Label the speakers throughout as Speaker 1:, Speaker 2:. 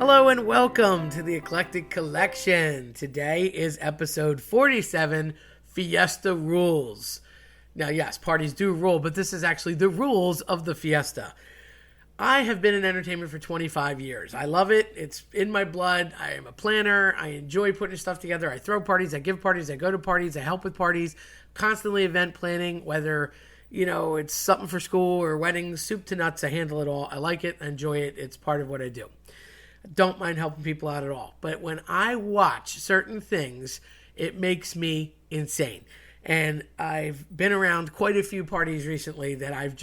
Speaker 1: Hello and welcome to the Eclectic Collection. Today is episode 47, Fiesta Rules. Now, yes, parties do rule, but this is actually the rules of the Fiesta. I have been in entertainment for 25 years. I love it. It's in my blood. I am a planner. I enjoy putting stuff together. I throw parties. I give parties. I go to parties. I help with parties. Constantly event planning, whether it's something for school or weddings, soup to nuts. I handle it all. I like it. I enjoy it. It's part of what I do. Don't mind helping people out at all. But when I watch certain things, it makes me insane. And I've been around quite a few parties recently that I'm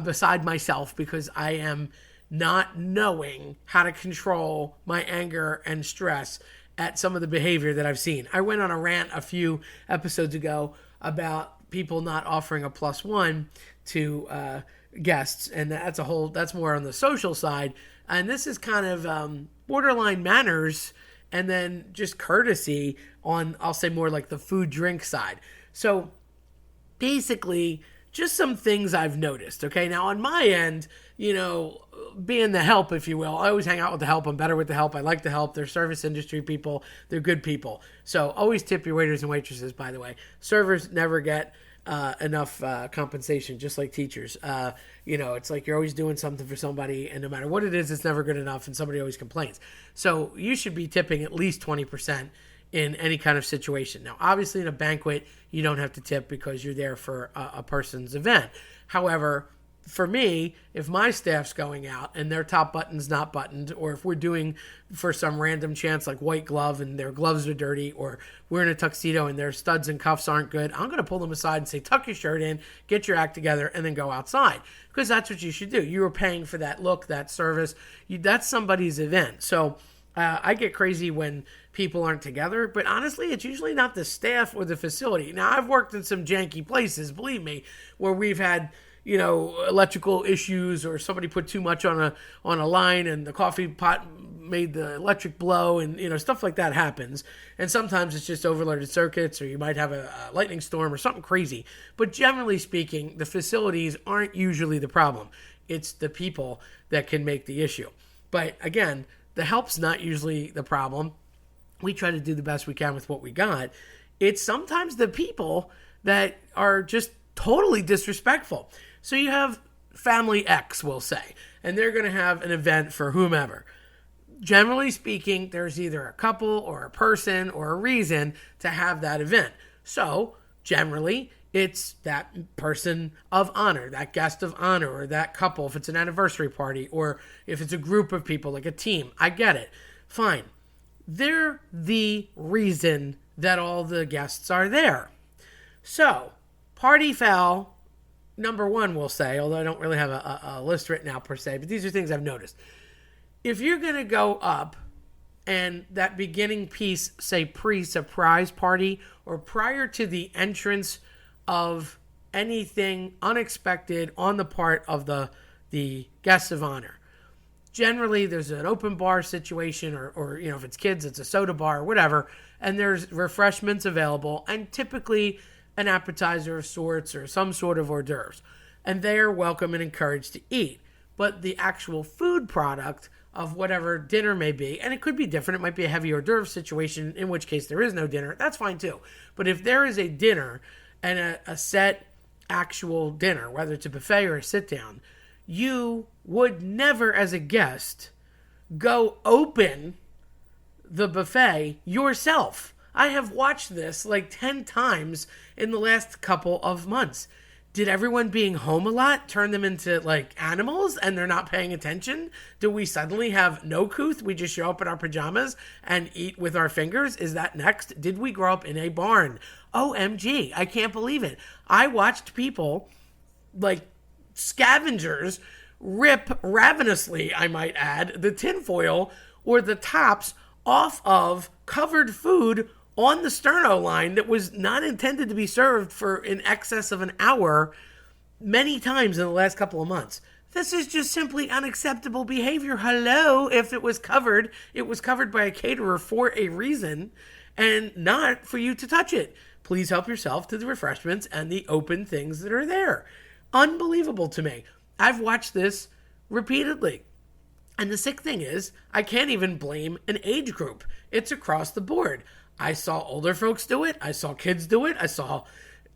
Speaker 1: beside myself because I am not knowing how to control my anger and stress at some of the behavior that I've seen. I went on a rant a few episodes ago about people not offering a +1 to guests, and that's more on the social side, and this is kind of borderline manners and then just courtesy on, I'll say, more like the food drink side. So basically just some things I've noticed. Okay, now on my end, being the help, if you will, I always hang out with the help. I'm better with the help. I like the help. They're service industry people. They're good people. So always tip your waiters and waitresses, by the way. Servers never get enough compensation, just like teachers. It's like you're always doing something for somebody, and no matter what it is, it's never good enough, and somebody always complains. So you should be tipping at least 20% in any kind of situation. Now, obviously, in a banquet, you don't have to tip because you're there for a person's event. However, for me, if my staff's going out and their top button's not buttoned, or if we're doing for some random chance like white glove and their gloves are dirty, or we're in a tuxedo and their studs and cuffs aren't good, I'm going to pull them aside and say, tuck your shirt in, get your act together, and then go outside. Because that's what you should do. You were paying for that look, that service. That's somebody's event. So I get crazy when people aren't together, but honestly, it's usually not the staff or the facility. Now, I've worked in some janky places, believe me, where we've had electrical issues, or somebody put too much on a line and the coffee pot made the electric blow, and stuff like that happens. And sometimes it's just overloaded circuits, or you might have a lightning storm or something crazy. But generally speaking, the facilities aren't usually the problem. It's the people that can make the issue. But again, the help's not usually the problem. We try to do the best we can with what we got. It's sometimes the people that are just totally disrespectful. So you have family X, we'll say, and they're going to have an event for whomever. Generally speaking, there's either a couple or a person or a reason to have that event. So generally, it's that person of honor, that guest of honor, or that couple if it's an anniversary party, or if it's a group of people like a team. I get it. Fine. They're the reason that all the guests are there. So, party foul number one, we'll say, although I don't really have a list written out per se, but these are things I've noticed. If you're going to go up and that beginning piece, say pre-surprise party, or prior to the entrance of anything unexpected on the part of the guests of honor, generally there's an open bar situation, or if it's kids, it's a soda bar or whatever, and there's refreshments available, and typically an appetizer of sorts or some sort of hors d'oeuvres, and they are welcome and encouraged to eat. But the actual food product of whatever dinner may be, and it could be different, it might be a heavy hors d'oeuvre situation, in which case there is no dinner, that's fine too. But if there is a dinner and a set actual dinner, whether it's a buffet or a sit down, you would never as a guest go open the buffet yourself. I have watched this like 10 times in the last couple of months. Did everyone being home a lot turn them into like animals and they're not paying attention? Do we suddenly have no couth? We just show up in our pajamas and eat with our fingers? Is that next? Did we grow up in a barn? OMG, I can't believe it. I watched people like scavengers rip ravenously, I might add, the tinfoil or the tops off of covered food on the sterno line that was not intended to be served for in excess of an hour many times in the last couple of months. This is just simply unacceptable behavior. Hello, if it was covered by a caterer for a reason and not for you to touch it. Please help yourself to the refreshments and the open things that are there. Unbelievable to me. I've watched this repeatedly. And the sick thing is, I can't even blame an age group. It's across the board. I saw older folks do it. I saw kids do it. I saw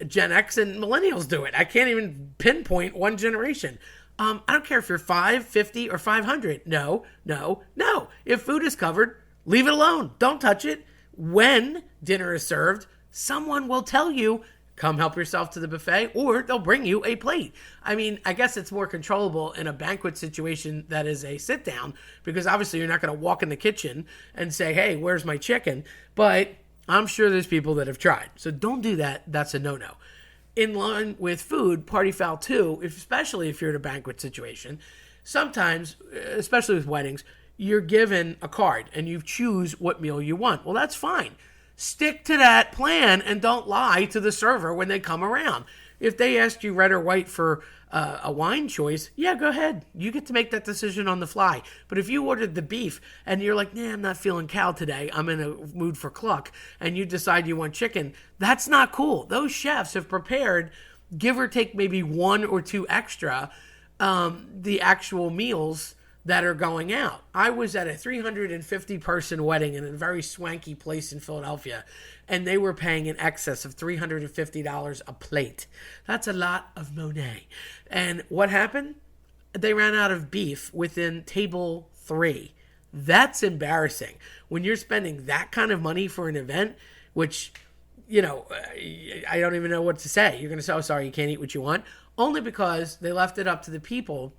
Speaker 1: Gen X and millennials do it. I can't even pinpoint one generation. I don't care if you're 5, 50, or 500. No, no, no. If food is covered, leave it alone. Don't touch it. When dinner is served, someone will tell you, come help yourself to the buffet, or they'll bring you a plate. I mean, I guess it's more controllable in a banquet situation that is a sit down, because obviously you're not going to walk in the kitchen and say, hey, where's my chicken? But I'm sure there's people that have tried. So don't do that. That's a no-no. In line with food, party foul too, especially if you're in a banquet situation, sometimes, especially with weddings, you're given a card and you choose what meal you want. Well, that's fine. Stick to that plan and don't lie to the server when they come around. If they ask you red or white for a wine choice, yeah, go ahead. You get to make that decision on the fly. But if you ordered the beef and you're like, nah, I'm not feeling cow today, I'm in a mood for cluck, and you decide you want chicken, that's not cool. Those chefs have prepared, give or take maybe 1 or 2 extra, the actual meals that are going out. I was at a 350-person wedding in a very swanky place in Philadelphia, and they were paying in excess of $350 a plate. That's a lot of money. And what happened? They ran out of beef within table 3. That's embarrassing. When you're spending that kind of money for an event, which, I don't even know what to say. You're going to say, oh, sorry, you can't eat what you want. Only because they left it up to the people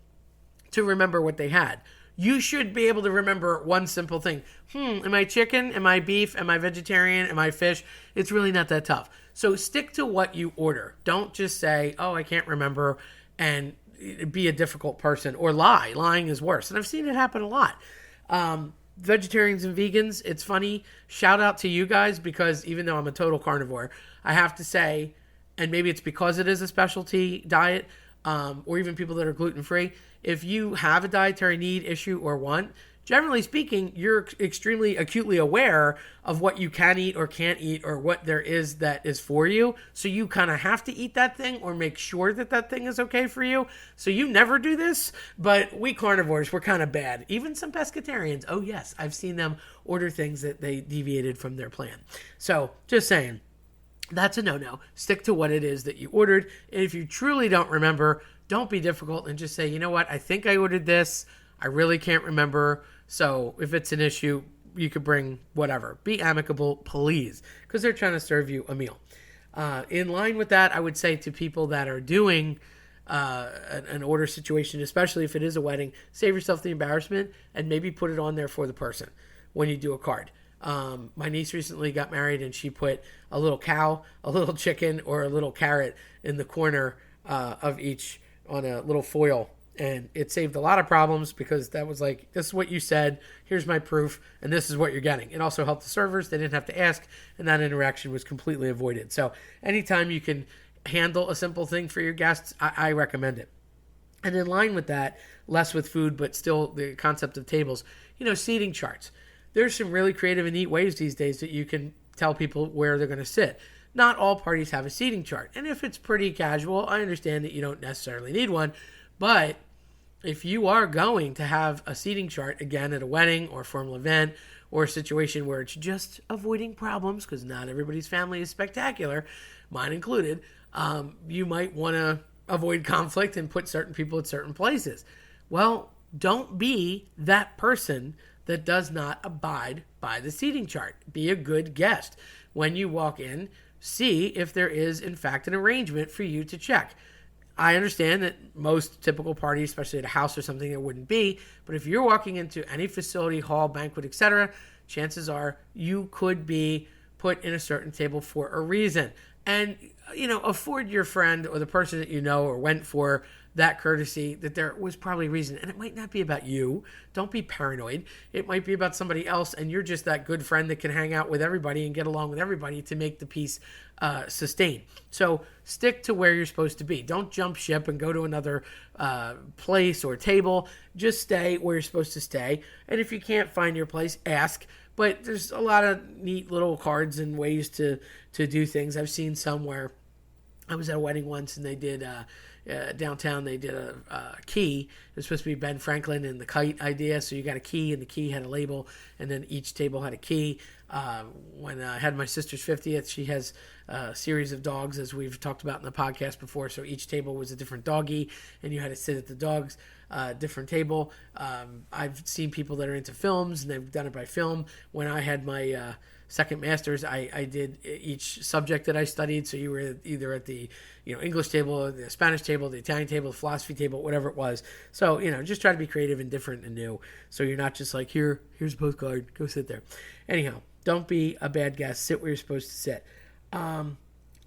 Speaker 1: to remember what they had. You should be able to remember one simple thing. Am I chicken? Am I beef? Am I vegetarian? Am I fish? It's really not that tough. So stick to what you order. Don't just say, oh, I can't remember, and be a difficult person or lie. Lying is worse. And I've seen it happen a lot. Vegetarians and vegans, it's funny. Shout out to you guys, because even though I'm a total carnivore, I have to say, and maybe it's because it is a specialty diet, or even people that are gluten-free, if you have a dietary need, issue, or want, generally speaking, you're extremely acutely aware of what you can eat or can't eat, or what there is that is for you. So you kind of have to eat that thing or make sure that that thing is okay for you. So you never do this, but we carnivores, we're kind of bad. Even some pescatarians, oh yes, I've seen them order things that they deviated from their plan. So just saying, that's a no-no. Stick to what it is that you ordered. And if you truly don't remember, don't be difficult and just say, you know what, I think I ordered this. I really can't remember. So if it's an issue, you could bring whatever. Be amicable, please, because they're trying to serve you a meal. In line with that, I would say to people that are doing an order situation, especially if it is a wedding, save yourself the embarrassment and maybe put it on there for the person when you do a card. My niece recently got married, and she put a little cow, a little chicken, or a little carrot in the corner of each on a little foil. And it saved a lot of problems, because that was like, this is what you said, here's my proof, and this is what you're getting. It also helped the servers. They didn't have to ask, and that interaction was completely avoided. So anytime you can handle a simple thing for your guests, I recommend it. And in line with that, less with food, but still the concept of tables, seating charts. There's some really creative and neat ways these days that you can tell people where they're going to sit. Not all parties have a seating chart. And if it's pretty casual, I understand that you don't necessarily need one. But if you are going to have a seating chart, again, at a wedding or a formal event, or a situation where it's just avoiding problems, because not everybody's family is spectacular, mine included, you might want to avoid conflict and put certain people at certain places. Well, don't be that person that does not abide by the seating chart. Be a good guest. When you walk in, see if there is, in fact, an arrangement for you to check. I understand that most typical parties, especially at a house or something, there wouldn't be. But if you're walking into any facility, hall, banquet, etc., chances are you could be put in a certain table for a reason. And, afford your friend or the person that you know or went for that courtesy, that there was probably a reason. And it might not be about you. Don't be paranoid. It might be about somebody else, and you're just that good friend that can hang out with everybody and get along with everybody to make the piece sustain. So stick to where you're supposed to be. Don't jump ship and go to another place or table. Just stay where you're supposed to stay. And if you can't find your place, ask. But there's a lot of neat little cards and ways to do things. I've seen some where I was at a wedding once, and they did downtown, they did a key. It was supposed to be Ben Franklin and the kite idea. So you got a key, and the key had a label, and then each table had a key. When I had my sister's 50th, she has a series of dogs, as we've talked about in the podcast before. So each table was a different doggy, and you had to sit at the dog's different table. I've seen people that are into films, and they've done it by film. When I had my second master's, I did each subject that I studied. So you were either at the English table, the Spanish table, the Italian table, the philosophy table, whatever it was. So just try to be creative and different and new. So you're not just like, here's a postcard, go sit there. Anyhow, don't be a bad guest. Sit where you're supposed to sit.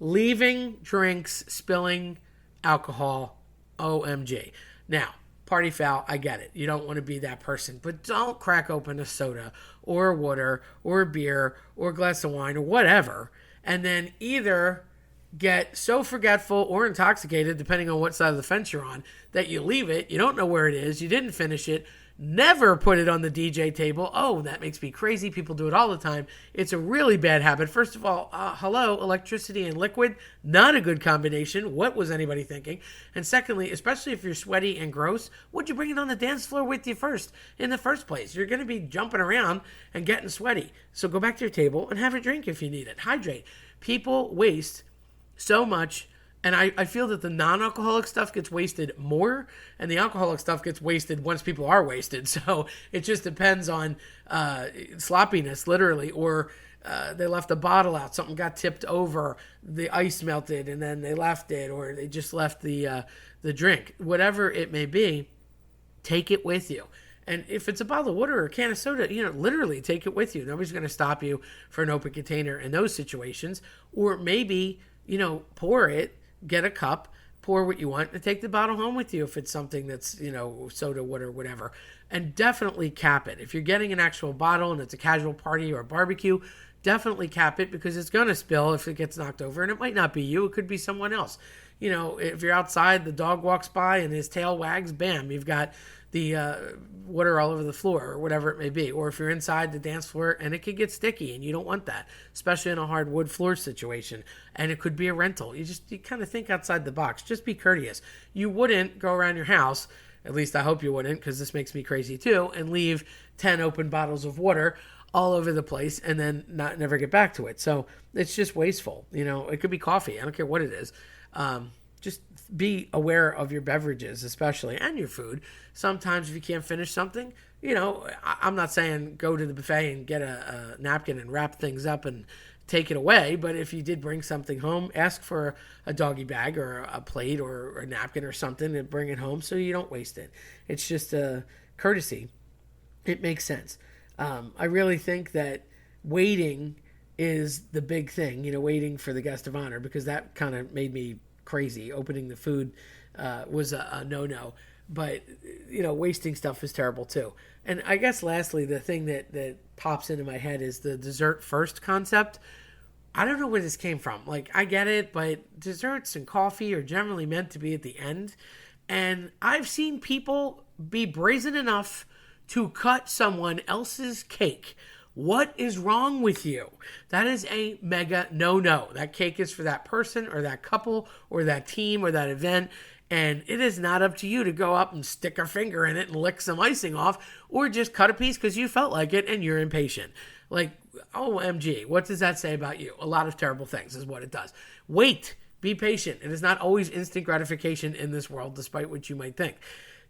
Speaker 1: Leaving drinks, spilling alcohol, OMG. Now, party foul, I get it. You don't want to be that person, but don't crack open a soda or a water or a beer or a glass of wine or whatever, and then either get so forgetful or intoxicated, depending on what side of the fence you're on, that you leave it, you don't know where it is, you didn't finish it, never put it on the DJ table. Oh, that makes me crazy. People do it all the time. It's a really bad habit. First of all, hello, electricity and liquid, not a good combination. What was anybody thinking? And secondly, especially if you're sweaty and gross, what'd you bring it on the dance floor with you in the first place? You're going to be jumping around and getting sweaty. So go back to your table and have a drink if you need it. Hydrate. People waste so much. And I feel that the non-alcoholic stuff gets wasted more, and the alcoholic stuff gets wasted once people are wasted. So it just depends on sloppiness, literally, or they left a bottle out, something got tipped over, the ice melted, and then they left it, or they just left the drink. Whatever it may be, take it with you. And if it's a bottle of water or a can of soda, literally take it with you. Nobody's going to stop you for an open container in those situations. Or maybe, pour it. Get a cup, pour what you want, and take the bottle home with you if it's something that's, soda, water, whatever. And definitely cap it. If you're getting an actual bottle and it's a casual party or a barbecue, definitely cap it, because it's going to spill if it gets knocked over. And it might not be you. It could be someone else. If you're outside, the dog walks by and his tail wags, bam, you've got the water all over the floor or whatever it may be. Or if you're inside the dance floor and it could get sticky and you don't want that, especially in a hardwood floor situation. And it could be a rental. You kind of think outside the box. Just be courteous. You wouldn't go around your house, at least I hope you wouldn't, because this makes me crazy too, and leave 10 open bottles of water all over the place and then never get back to it. So it's just wasteful. It could be coffee. I don't care what it is. Just be aware of your beverages, especially, and your food. Sometimes if you can't finish something, I'm not saying go to the buffet and get a napkin and wrap things up and take it away. But if you did bring something home, ask for a doggy bag or a plate or a napkin or something and bring it home so you don't waste it. It's just a courtesy. It makes sense. I really think that waiting is the big thing, waiting for the guest of honor, because that kind of made me crazy. Opening the food was a no-no. But, wasting stuff is terrible too. And I guess lastly, the thing that pops into my head is the dessert first concept. I don't know where this came from. Like, I get it, but desserts and coffee are generally meant to be at the end. And I've seen people be brazen enough to cut someone else's cake. What is wrong with you? That is a mega no-no. That cake is for that person or that couple or that team or that event. And it is not up to you to go up and stick a finger in it and lick some icing off, or just cut a piece because you felt like it and you're impatient. Like, OMG, what does that say about you? A lot of terrible things is what it does. Wait, be patient. It is not always instant gratification in this world, despite what you might think.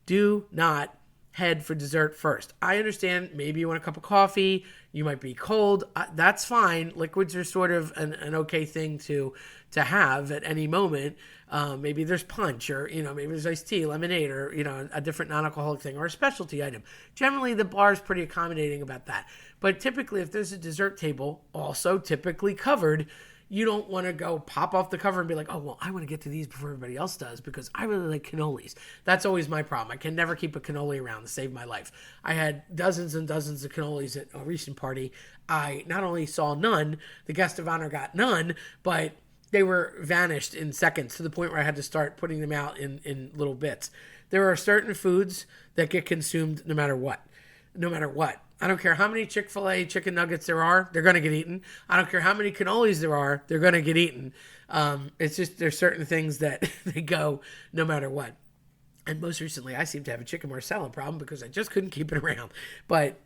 Speaker 1: Do not head for dessert first. I understand maybe you want a cup of coffee, you might be cold, that's fine. Liquids are sort of an okay thing to have at any moment. Maybe there's punch, or maybe there's iced tea, lemonade, or a different non-alcoholic thing, or a specialty item. Generally the bar is pretty accommodating about that. But typically if there's a dessert table, also typically covered, you don't want to go pop off the cover and be like, oh, well, I want to get to these before everybody else does because I really like cannolis. That's always my problem. I can never keep a cannoli around to save my life. I had dozens and dozens of cannolis at a recent party. I not only saw none, the guest of honor got none, but they were vanished in seconds to the point where I had to start putting them out in little bits. There are certain foods that get consumed no matter what. I don't care how many Chick-fil-A chicken nuggets there are, they're going to get eaten. I don't care how many cannolis there are, they're going to get eaten. It's just there's certain things that they go no matter what. And most recently, I seem to have a chicken marsala problem because I just couldn't keep it around. But,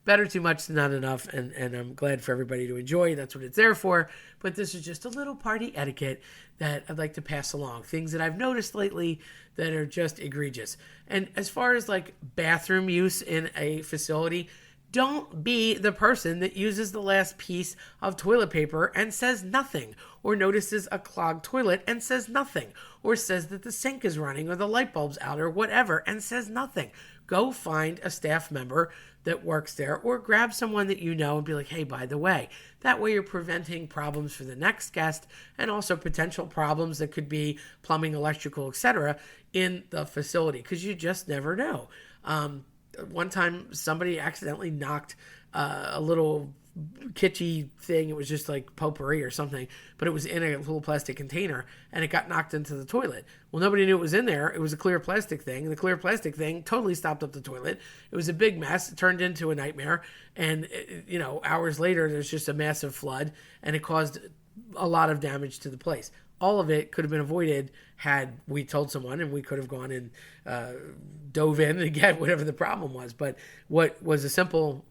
Speaker 1: better too much than not enough. And I'm glad for everybody to enjoy. That's what it's there for. But this is just a little party etiquette that I'd like to pass along. Things that I've noticed lately that are just egregious. And as far as like bathroom use in a facility, don't be the person that uses the last piece of toilet paper and says nothing, or notices a clogged toilet and says nothing, or says that the sink is running or the light bulb's out or whatever and says nothing. Go find a staff member that works there, or grab someone that you know and be like, hey, by the way. That way you're preventing problems for the next guest, and also potential problems that could be plumbing, electrical, etc. in the facility, because you just never know. One time somebody accidentally knocked a little kitschy thing. It was just like potpourri or something, but it was in a little plastic container and it got knocked into the toilet. Well, nobody knew it was in there. It was a clear plastic thing, and the clear plastic thing totally stopped up the toilet. It was a big mess. It turned into a nightmare. And, hours later, there's just a massive flood, and it caused a lot of damage to the place. All of it could have been avoided had we told someone, and we could have gone and dove in and get whatever the problem was. But what was a simple,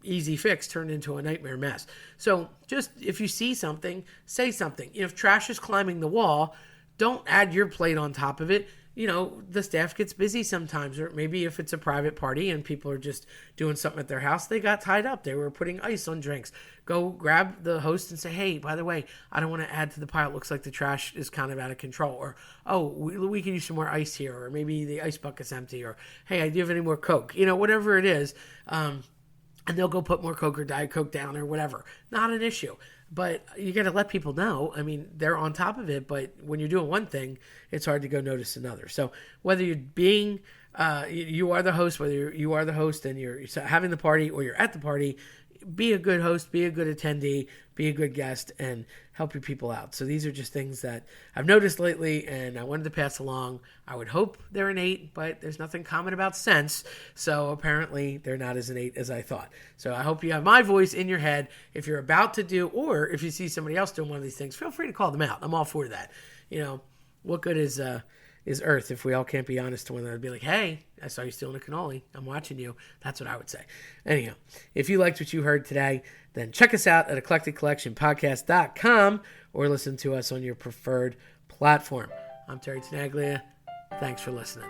Speaker 1: easy fix turned into a nightmare mess. So just if you see something, say something. If trash is climbing the wall, don't add your plate on top of it. The staff gets busy sometimes, or maybe if it's a private party and people are just doing something at their house, they got tied up. They were putting ice on drinks. Go grab the host and say, hey, by the way, I don't want to add to the pile. It looks like the trash is kind of out of control. Or, oh, we can use some more ice here. Or maybe the ice bucket's empty. Or, hey, do you have any more Coke? Whatever it is. And they'll go put more Coke or Diet Coke down or whatever. Not an issue. But you got to let people know. I mean, they're on top of it, but when you're doing one thing, it's hard to go notice another. So whether you're being, you are the host, whether you are the host and you're having the party or you're at the party, be a good host, be a good attendee, be a good guest, and help your people out. So these are just things that I've noticed lately, and I wanted to pass along. I would hope they're innate, but there's nothing common about sense, so apparently they're not as innate as I thought. So I hope you have my voice in your head. If you're about to do, or if you see somebody else doing one of these things, feel free to call them out. I'm all for that. What good is Earth if we all can't be honest to one another? Be like, hey, I saw you stealing a cannoli. I'm watching you. That's what I would say. Anyhow, if you liked what you heard today, then check us out at eclecticcollectionpodcast.com or listen to us on your preferred platform. I'm Terry Tenaglia. Thanks for listening.